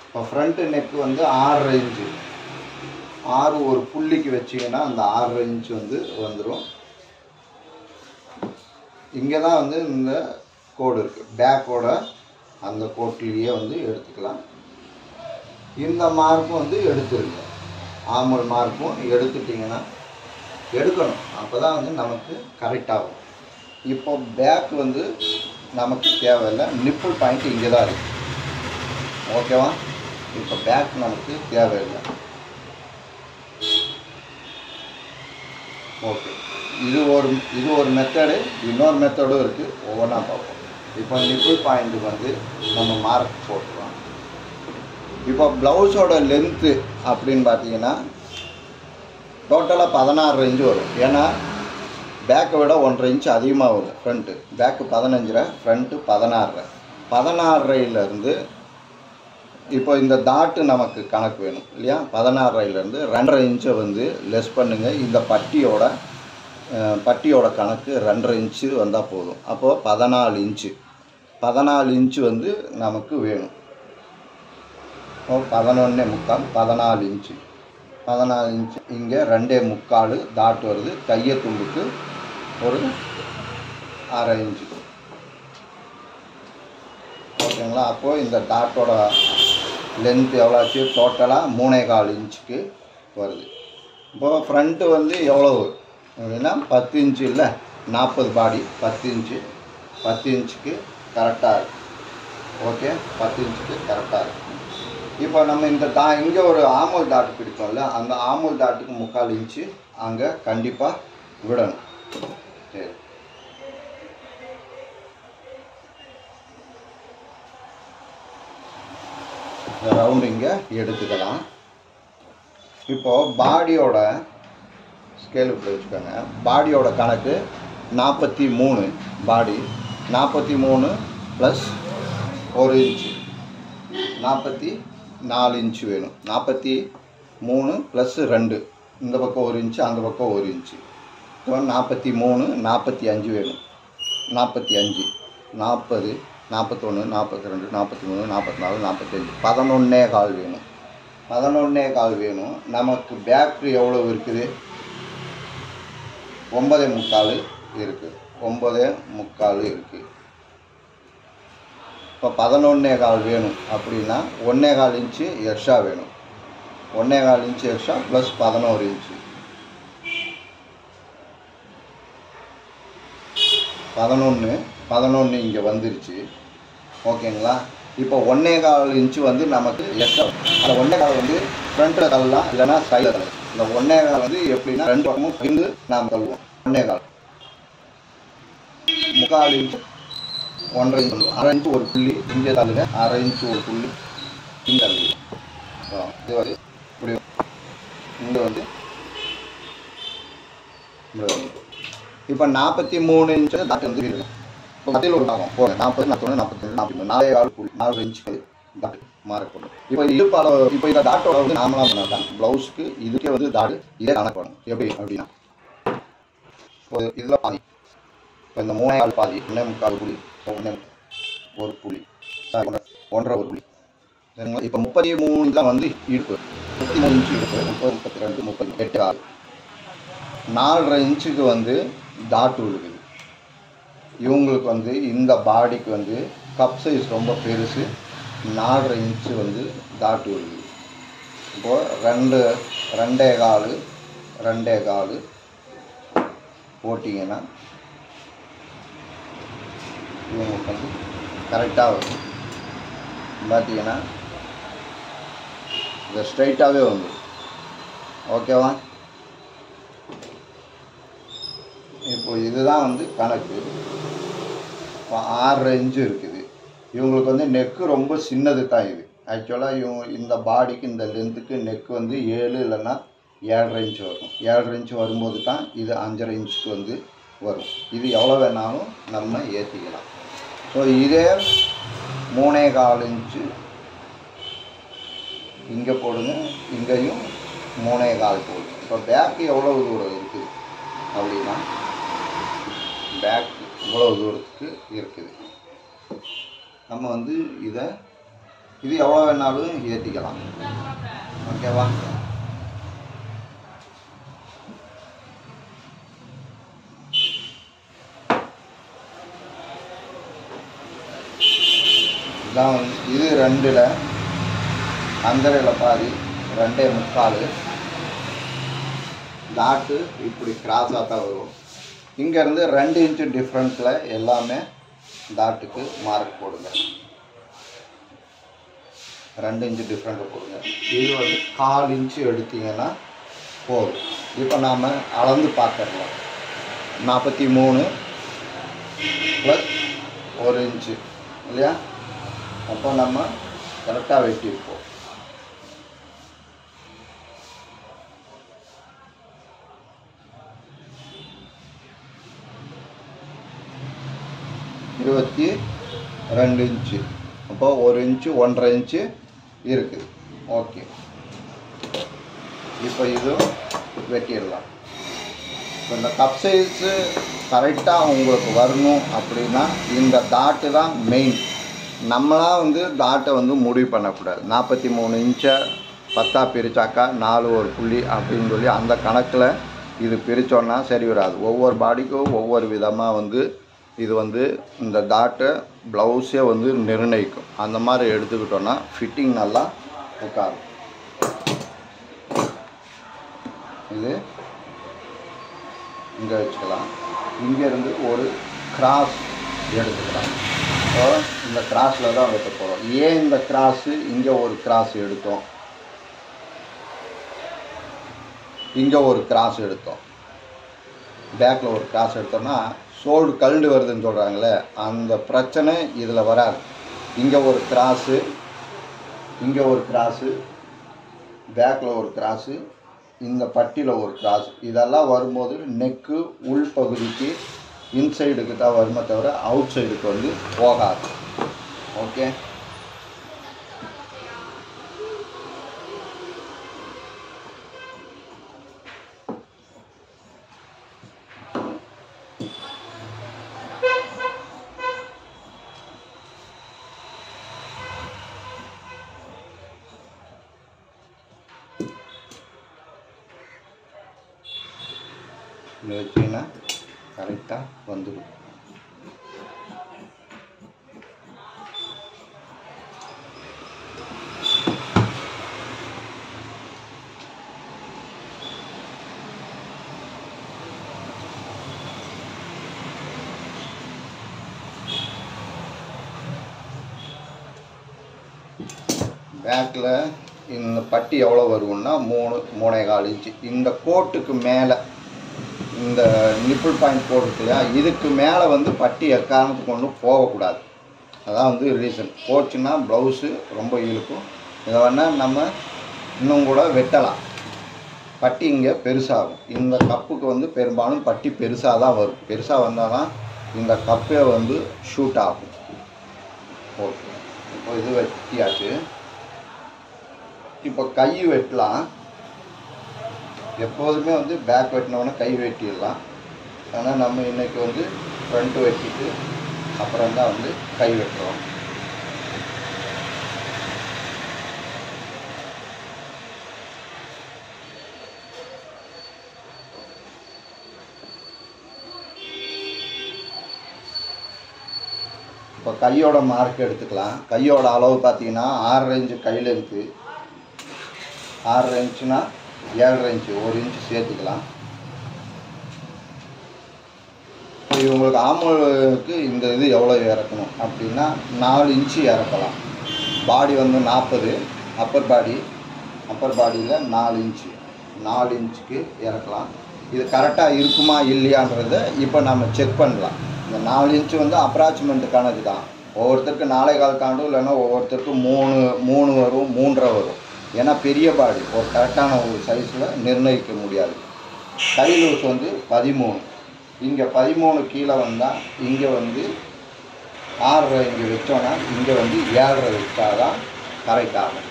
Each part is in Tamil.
இப்போ ஃப்ரண்ட் நெக் வந்து 6 இன்ச்சு, 6 ஒரு புள்ளிக்கு வச்சிங்கன்னா அந்த 6 இன்ச்சு வந்து வந்துடும். இங்கே தான் வந்து இந்த கோடு இருக்குது, பேக்கோட அந்த கோட்லேயே வந்து எடுத்துக்கலாம். இந்த மார்க்கும் வந்து எடுத்துருங்க, ஆமல் மார்க்கும் எடுத்துட்டிங்கன்னா எடுக்கணும், அப்போ தான் வந்து நமக்கு கரெக்டாகும். இப்போ பேக் வந்து நமக்கு தேவையில்லை, நிப்பிள் பாயிண்ட் இங்கே தான் இருக்குது. ஓகேவா? இப்போ பேக் நமக்கு தேவையில்லை. ஓகே, இது ஒரு மெத்தடு. இன்னொரு மெத்தடும் இருக்குது, ஒவ்வொன்றா பார்ப்போம். இப்போ நிப்பிள் பாயிண்ட்டுக்கு வந்து நம்ம மார்க் போட்டுருவோம். இப்போ ப்ளவுஸோட லென்த்து அப்படின்னு பார்த்தீங்கன்னா டோட்டலாக 16 இன்ச்சு வரும். ஏன்னா பேக்கை விட 1.5 இன்ச்சு அதிகமாக வரும் ஃப்ரண்ட்டு. Bag 15, front 16. 16லேருந்து இப்போ இந்த டாட்டு நமக்கு கணக்கு வேணும் இல்லையா? 16லேருந்து 2.5 இன்ச்சை வந்து லெஸ் பண்ணுங்கள். இந்த பட்டியோட கணக்கு 2.5 இன்ச்சு வந்தால் போதும். அப்போது 14 இன்ச்சு, 14 இன்ச்சு வந்து நமக்கு வேணும். 11.75, 14 இன்ச்சு, 14 இன்ச்சு. இங்கே 2.75 டாட் வருது. கையத்தும்புக்கு ஒரு 1/2 இன்ச்சு. ஓகேங்களா? அப்போது இந்த டாட்டோட லென்த் எவ்வளோ ஆச்சு? டோட்டலாக 3.25 இன்ச்சுக்கு வருது. இப்போது ஃப்ரண்ட்டு வந்து எவ்வளவு அப்படின்னா 10 இன்ச்சு இல்லை, 40 பாடி 10 இன்ச்சு. 10 இன்ச்சுக்கு கரெக்டாக இருக்குது. ஓகே, 10 இன்ச்சுக்கு கரெக்டாக இருக்குது. இப்போ நம்ம இந்த இங்கே ஒரு ஆமல் டாட் பிடிப்போம்ல, அந்த ஆமல் டாட்டுக்கு 3/4 இன்ச்சு அங்கே கண்டிப்பாக விடணும். சரி, ரவுண்டிங்கை எடுத்துக்கலாம். இப்போது பாடியோட ஸ்கேல் இப்படி வச்சுக்கோங்க. பாடியோட கணக்கு 43. பாடி 43 ப்ளஸ் 1 இன்ச்சு, 44 இன்ச்சு வேணும். 43 ப்ளஸ் 2, இந்த பக்கம் 1 இன்ச்சு, அந்த பக்கம் 1 இன்ச்சு. இப்போ 43, 45 வேணும். 45, 40, 41, 42, 43, 44, 45, 11.25 வேணும். 11.25 வேணும். நமக்கு பேக்கு எவ்வளோ இருக்குது? 9.25 இருக்குது. 9.25 இருக்குது. இப்போ 11.25 வேணும் அப்படின்னா 1.25 இன்ச்சு எக்ஸ்ட்ரா வேணும். 1.25 இன்ச்சு எக்ஸ்ட்ரா ப்ளஸ் 11 இன்ச்சு. 11 இங்கே வந்துருச்சு. ஓகேங்களா? இப்போ 1.25 இன்ச்சு வந்து நமக்கு எக்ஸ்ட்ரா. அந்த 1.25 வந்து ஃப்ரண்ட்டில் தள்ளலாம், இல்லைன்னா சைடில் தள்ளலாம். இந்த 1.25 வந்து எப்படின்னா 2 பக்கமும் பகிர்ந்து நாம் தள்ளுவோம். 1.25 3/4 இன்ச்சு, 1.5 இன்ச்சு, 1/2 இன்ச்சு ஒரு புள்ளி இங்கே தள்ளுங்க, 1/2 இன்ச்சு ஒரு புள்ளி இங்கே தள்ளுங்க. இது வந்து இப்படி இங்கே வந்து இப்போ 43 இன்ச்சு டாட் வந்து இருக்குது. இப்போ மத்தியில் ஒரு பாகம் போங்க, 40, 41, 42, 43, 4.25 புள்ளி 4 இன்ச்சுக்கு டாட் மாறப்படும். இப்போ இடுப்பு அளவு, இப்போ இந்த டாட்டோட வந்து நார்மலாக பண்ணாதான் ப்ளவுஸுக்கு இதுக்கே வந்து டாட் இதே கணக்கு எப்படி அப்படின்னா இதில் பாதி. இப்போ இந்த 3.25 பாதி 1.25 புள்ளி, 1 புள்ளி, 1.5 புள்ளி. சரிங்களா? இப்போ 33 தான் வந்து இடுப்பு, 33 இன்ச்சு இடுப்பு, 30, 32, 38, 4.5 இன்ச்சுக்கு வந்து டாட் விழுகுது. இவங்களுக்கு வந்து இந்த பாடிக்கு வந்து கப் சைஸ் ரொம்ப பெருசு, 4.5 இன்ச்சு வந்து டாட் விழுகுது. இப்போது 2.25 போட்டிங்கன்னா இவங்களுக்கு வந்து கரெக்டாக வரும். பார்த்தீங்கன்னா இது ஸ்ட்ரைட்டாகவே வந்துடும். ஓகேவா? இப்போ இதுதான் வந்து கணக்கு. இப்போ 6.5 இன்ச்சு இருக்குது. இவங்களுக்கு வந்து நெக்கு ரொம்ப சின்னது தான் இது. ஆக்சுவலாக இந்த பாடிக்கு இந்த லென்த்துக்கு நெக்கு வந்து 7 இல்லைன்னா 7.5 இன்ச்சு வரும். 7.5 இன்ச்சு வரும்போது தான் இது 5.5 இன்ச்சுக்கு வந்து வரும். இது எவ்வளோ வேணாலும் நம்ம ஏற்றிக்கலாம். ஸோ இதே 3.25 இன்ச்சு இங்கே போடுங்க, இங்கேயும் 3.25 போடுங்க. இப்போ பேக்கு எவ்வளோ தூரம் இருக்குது அப்படின்னா பேக் இவ்வளோ தூரத்துக்கு இருக்குது. நம்ம வந்து இதை இது எவ்வளோ வேணாலும் ஏற்றிக்கலாம். ஓகேவா? இதான் வந்து இது 2ல் அந்தரையில் பாதி 2.25 டாட்டு இப்படி கிராஸாக தான் வரும். இங்கேருந்து 2 இன்ச்சு டிஃப்ரென்ஸில் எல்லாமே டாட்டுக்கு மார்க் போடுங்க. 2 இன்ச்சு டிஃப்ரெண்ட்டில் போடுங்க. இது வந்து 1/4 இன்ச்சு எடுத்தீங்கன்னா போதும். இப்போ நாம் அளந்து பார்த்துடலாம். 43 + 1 இன்ச்சு இல்லையா? அப்போ நம்ம கரெக்டாக வெட்டியிருப்போம். இருபத்தி 2 இன்ச்சு. அப்போ 1 இன்ச்சு 1.5 இன்ச்சு இருக்குது. ஓகே, இப்போ இதுவும் வெட்டிடலாம். இப்போ இந்த கப் சைஸு கரெக்டாக உங்களுக்கு வரணும் அப்படின்னா இந்த டாட்டு தான் மெயின். நம்மளாம் வந்து டாட்டை வந்து முடிவு பண்ணக்கூடாது. 43 இன்ச்சை 10ஆக பிரித்தாக்கா 4 ஒரு புள்ளி அப்படின்னு சொல்லி அந்த கணக்கில் இது பிரித்தோன்னா சரி வராது. ஒவ்வொரு பாடிக்கும் ஒவ்வொரு விதமாக வந்து இது வந்து இந்த டாட்டை ப்ளவுஸே வந்து நிர்ணயிக்கும். அந்த மாதிரி எடுத்துக்கிட்டோன்னா ஃபிட்டிங் நல்லா உட்காரும். இது இங்கே வச்சுக்கலாம். இங்கேருந்து ஒரு கிராஸ் எடுத்துக்கலாம். ஸோ இந்த கிராஸில் தான் வைக்க போகிறோம். ஏன் இந்த கிராஸு இங்கே ஒரு கிராஸ் எடுத்தோம், இங்கே ஒரு கிராஸ் எடுத்தோம், பேக்கில் ஒரு கிராஸ் எடுத்தோம்னா ஷோல்டு கல்டு வருதுன்னு சொல்கிறாங்களே அந்த பிரச்சனை இதில் வராது. இங்கே ஒரு கிராஸு, இங்கே ஒரு கிராஸு, பேக்கில் ஒரு கிராஸு, இந்த பட்டியில் ஒரு கிராஸ், இதெல்லாம் வரும்போது நெக்கு உள்பகுதிக்கு இன்சைடுக்கு தான் வருமே தவிர அவுட் சைடுக்கு வந்து போகாது. ஓகே, இதை வச்சிங்கன்னா கரெக்டாக வந்துடும். பேக்கில் இந்த பட்டி எவ்வளோ வரும்னா 3.25 இன்ச்சு. இந்த கோட்டுக்கு மேலே இந்த நிப்பிள் பாயிண்ட் போட்டுருக்கு இல்லையா, இதுக்கு மேலே வந்து பட்டி எக்காரணத்துக்கு கொண்டு போகக்கூடாது. அதான் வந்து ரீசன். போச்சுன்னா ப்ளவுஸு ரொம்ப இழுக்கும். இதை வேணால் நம்ம இன்னும் கூட வெட்டலாம். பட்டி இங்கே பெருசாகும். இந்த கப்புக்கு வந்து பெரும்பாலும் பட்டி பெருசாக தான் வரும். பெருசாக வந்தால் தான் இந்த கப்பே வந்து ஷூட் ஆகும். ஓகே, இப்போ இது வெட்டியாச்சு. இப்போ கை வெட்டலாம். எப்போதுமே வந்து பேக் வெட்டினோன்னா கை வெட்டிடலாம். ஆனால் நம்ம இன்றைக்கி வந்து ஃப்ரண்ட்டு வெட்டிட்டு அப்புறம் தான் வந்து கை வெட்டுறோம். இப்போ கையோட மார்க் எடுத்துக்கலாம். கையோட அளவு பார்த்தீங்கன்னா 6.5 இன்ச்சு கை லென்த்து, 6.5 இன்ச்சுனா 7.5 இன்ச்சு, 1 இன்ச்சு சேர்த்துக்கலாம். இவங்களுக்கு ஆம்பளுக்கு இந்த இது எவ்வளோ இறக்கணும் அப்படின்னா 4 இன்ச்சு இறக்கலாம். பாடி வந்து 40, அப்பர் பாடியில் 4 இன்ச்சு, 4 இன்ச்சுக்கு இறக்கலாம். இது கரெக்டாக இருக்குமா இல்லையான்றதை இப்போ நம்ம செக் பண்ணலாம். இந்த 4 இன்ச்சு வந்து அப்ராக்சிமெண்ட் கணக்கு தான். ஒவ்வொருத்தருக்கு 4.25 தாண்டும், இல்லைன்னா ஒவ்வொருத்தருக்கும் 3 வரும், 3.5 வரும். ஏன்னா பெரிய பாடி ஒரு கரெக்டான ஒரு சைஸில் நிர்ணயிக்க முடியாது. கை லூஸ் வந்து 13. இங்கே 13 கீழே வந்தால் இங்கே வந்து 6.5 இங்கே வச்சோன்னா இங்கே வந்து 7.5 வச்சா தான் கரெக்ட் ஆகும்.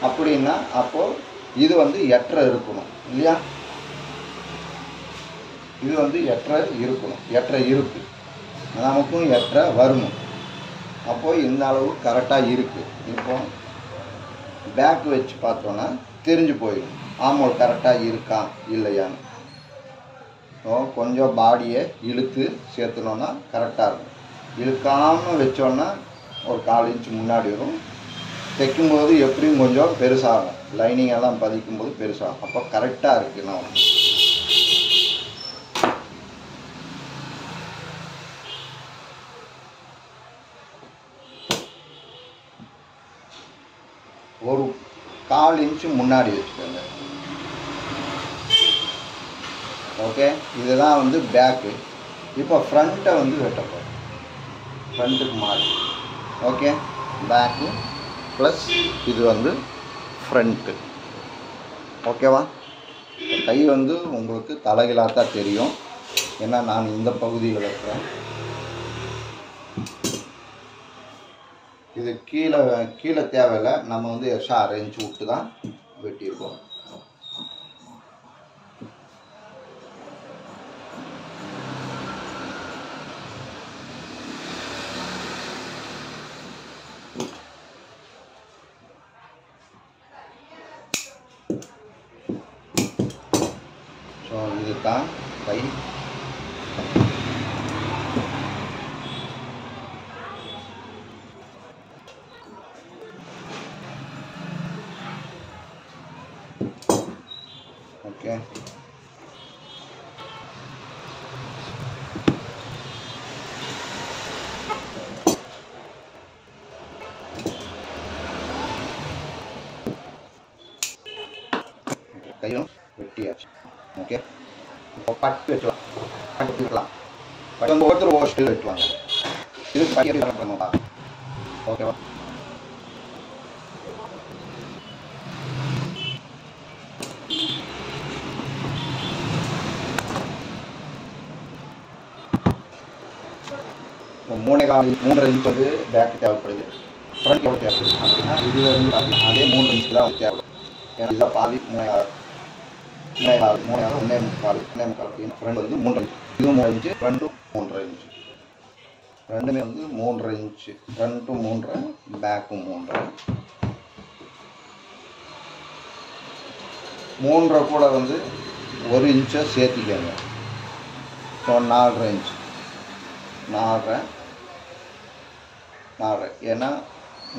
அப்படின்னா அப்போது இது வந்து 8.5 இருக்கணும் இல்லையா? இது வந்து 8.5 இருக்கணும். 8.5 இருக்குது, நமக்கும் 8.5 வரணும். அப்போது இந்த அளவு கரெக்டாக இருக்குது. இப்போ பேக் வச்சு பார்த்தோன்னா தெரிஞ்சு போயிடும் ஆமோல் கரெக்டாக இருக்கா இல்லையான்னு. ஸோ கொஞ்சம் பாடியை இழுத்து சேர்த்துனோன்னா கரெக்டாக இருக்கும். இழுக்காமல் வச்சோன்னா ஒரு 1/4 இன்ச்சு முன்னாடி வரும். தைக்கும்போது எப்படியும் கொஞ்சம் பெருசாகும், லைனிங் எல்லாம் பதிக்கும்போது பெருசாகும். அப்போ கரெக்டாக இருக்குது. நான் ஒரு 1/4 இன்ச்சு முன்னாடி வச்சுக்கோங்க. ஓகே, இதுதான் வந்து பேக்கு. இப்போ ஃப்ரண்ட்டை வந்து வெட்டப்போம். ஃப்ரண்ட்டுக்கு மாறி ஓகே, பேக்கு ப்ளஸ் இது வந்து ஃப்ரண்ட்டு. ஓகேவா? கை வந்து உங்களுக்கு தலைகளாக தான் தெரியும், ஏன்னா நான் இந்த பகுதியில் இருக்கிறேன். இது கீழே தேவையில்லை, நம்ம வந்து எக்ஸ்ட்ரா 1/2 இன்ச்சு விட்டு தான் வெட்டியிருக்கோம். ஸோ இதுதான் கை. ஓகே, கையும் வெட்டியாச்சு. ஓகே, இப்போ பட்டு வச்சுக்கலாம். பட்டு வைக்கலாம். பட்டு வந்து ஒவ்வொருத்தர் ஒவ்வொரு ஸ்டைல் வெட்டுவாங்க. இது பட்டு பண்ணலாம். ஓகேவா? மூணு 3.5 இன்ச் வந்து பேக் தேவைப்படுது. ஃப்ரண்ட் எவ்வளோ தேவைப்படுது அப்படின்னா இதில் இருந்து பார்த்தீங்கன்னா அதே 3 இன்ச் தான் தேவைப்படும். ஏன்னா இதில் பாதி 3.5 அப்படின்னு ஃப்ரண்ட் வந்து 3 இன்ச், இதுவும் 3 இன்ச்சு, ஃப்ரண்ட்டும் 3.5 இன்ச்சு. ரெண்டுமே வந்து 3.5 இன்ச்சு, ஃப்ரண்ட்டும் 3.5, பேக்கும் 3.5. 3.5 கூட வந்து 1 இன்ச்சை சேர்த்திக்கங்க. So 4.5 inch, 4.5. ஏன்னா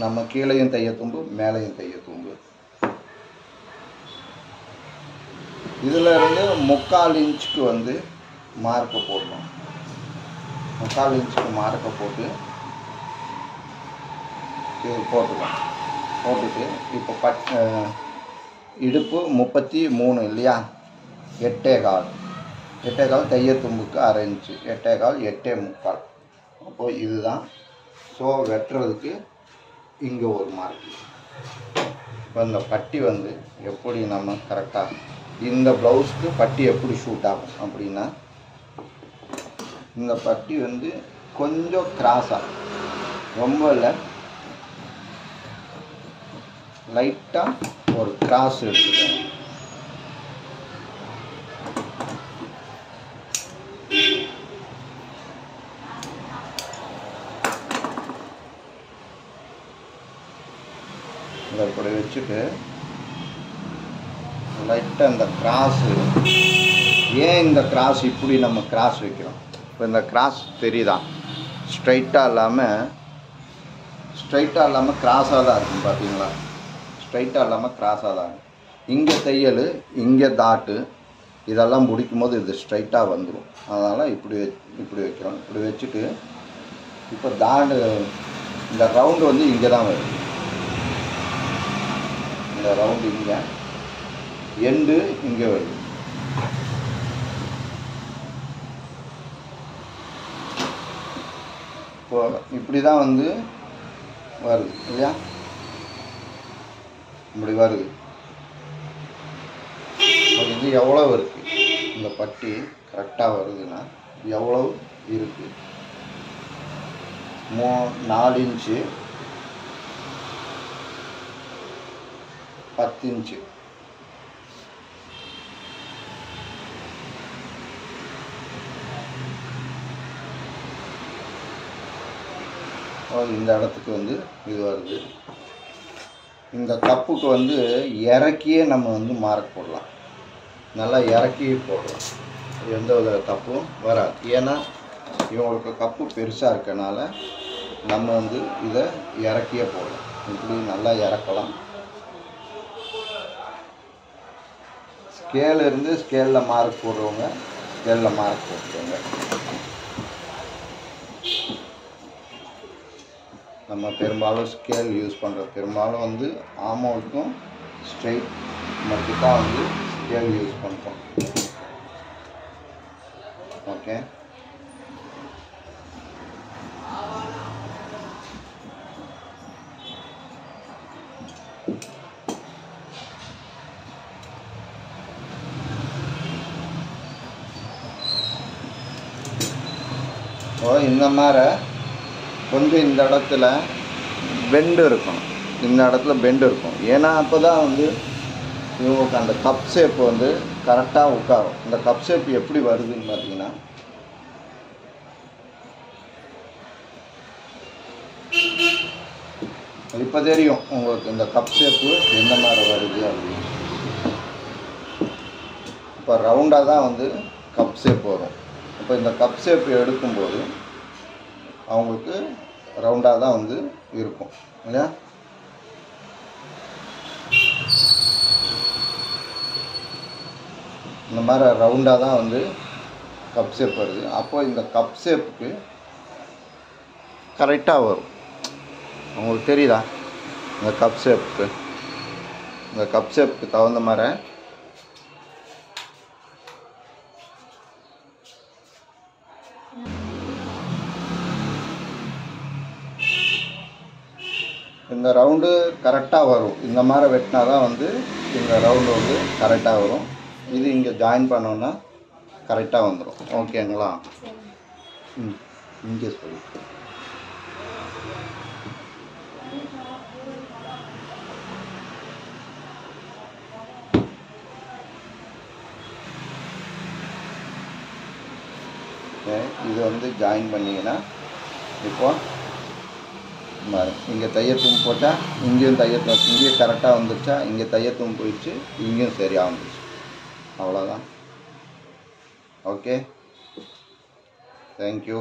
நம்ம கீழையும் தைய தும்பு, மேலையும் தைய தும்பு. இதில் இருந்து 3/4 இன்ச்சுக்கு வந்து மார்க்கை போடணும். 3/4 இன்ச்சுக்கு மார்க்கை போட்டு இது போட்டுக்கலாம். போட்டுட்டு இப்போ இடுப்பு 33 இல்லையா, 8.25 தைய தும்புக்கு 1/2 இன்ச்சு, 8.25 8.25. அப்போது இதுதான். ஸோ வெட்டுறதுக்கு இங்கே ஒரு மார்க்கு. இப்போ இந்த பட்டி வந்து எப்படி நம்ம கரெக்டாக இந்த ப்ளவுஸ்க்கு பட்டி எப்படி ஷூட் ஆகும் அப்படின்னா, இந்த பட்டி வந்து கொஞ்சம் கிராஸாக, ரொம்ப இல்லை, லைட்டாக ஒரு கிராஸ் எடுத்துக்கணும். இதை இப்படி வச்சுட்டு லைட்டாக இந்த கிராஸு, ஏன் இந்த கிராஸ் இப்படி நம்ம கிராஸ் வைக்கிறோம்? இப்போ இந்த கிராஸ் தெரியுதா? ஸ்ட்ரைட்டாக இல்லாமல் கிராஸாக தான் இருக்கும். பார்த்தீங்களா? ஸ்ட்ரைட்டாக இல்லாமல் கிராஸாக தான் இருக்கும். இங்கே தையல், இங்கே தாட்டு, இதெல்லாம் முடிக்கும் போது இது ஸ்ட்ரைட்டாக வந்துடும். அதனால் இப்படி வைக்கிறோம். இப்படி வச்சுட்டு இப்போ இந்த ரவுண்டு வந்து இங்கே தான் வருது. இந்த ரவுண்டு இங்கே, எண்டு இங்கே வருது. இப்போ இப்படி தான் வந்து வருது இல்லையா? இப்படி வருது. இது எவ்வளோ இருக்குது? இந்த பட்டி கரெக்டாக வருதுன்னா எவ்வளோ இருக்குது? 4 இன்ச்சு, 10 இன்ச்சு. இந்த இடத்துக்கு வந்து இது வருது. இந்த கப்புக்கு வந்து இறக்கியே நம்ம வந்து மார்க் போடலாம். நல்லா இறக்கி போடலாம், எந்த வித தப்பும் வராது. ஏன்னா இவங்களுக்கு கப்பு பெருசாக இருக்கனால நம்ம வந்து இதை இறக்கியே போடலாம். இப்படி நல்லா இறக்கலாம். ஸ்கேல் இருந்து ஸ்கேலில் மார்க் போடுறவங்க ஸ்கேலில் மார்க் போட்டுருவாங்க. நம்ம பெரும்பாலும் ஸ்கேல் யூஸ் பண்ணுறோம். பெரும்பாலும் வந்து ஆமோவுக்கும் ஸ்ட்ரெயிட் மட்டும் தான் வந்து ஸ்கேல் யூஸ் பண்ணுறோம். ஓகே, இந்த மாதிரி கொஞ்சம் இந்த இடத்துல பெண்டு இருக்கணும். இந்த இடத்துல பெண்டு இருக்கும். ஏன்னா அப்போ தான் வந்து இவங்களுக்கு அந்த கப் ஷேப் வந்து கரெக்டாக உட்காரும். இந்த கப் ஷேப் எப்படி வருதுன்னு பார்த்தீங்கன்னா, இப்போ தெரியும் உங்களுக்கு இந்த கப் ஷேப்பு எந்த மாதிரி வருது அப்படின்னு. இப்போ ரவுண்டாக தான் வந்து கப் ஷேப் வரும். இப்போ இந்த கப் ஷேப் எடுக்கும்போது அவங்களுக்கு ரவுண்டாக தான் வந்து இருக்கும் இல்லையா? இந்த மாதிரி ரவுண்டாக தான் வந்து கப் ஷேப் வருது. அப்போ இந்த கப் ஷேப்புக்கு கரெக்டாக வரும். உங்களுக்கு தெரியுதா? இந்த கப் ஷேப்புக்கு தகுந்த மாதிரி இந்த ரவுண்டு கரெக்டாக வரும். இந்த மாதிரி வெட்டினா தான் வந்து இந்த ரவுண்டு வந்து கரெக்டாக வரும். இது இங்கே ஜாயின் பண்ணோன்னா கரெக்டாக வந்துடும். ஓகேங்களா? இங்கே சொல்லி இது வந்து ஜாயின் பண்ணிங்கன்னா இப்போ இங்கே தையத்தூம் போட்டால் இங்கேயும் தையத்தூம், இங்கேயும் கரெக்டாக வந்துடுச்சா, இங்கே தையத்தூம் போயிடுச்சு, இங்கேயும் சரியாக வந்துடுச்சு. அவ்வளோதான். Okay, thank you.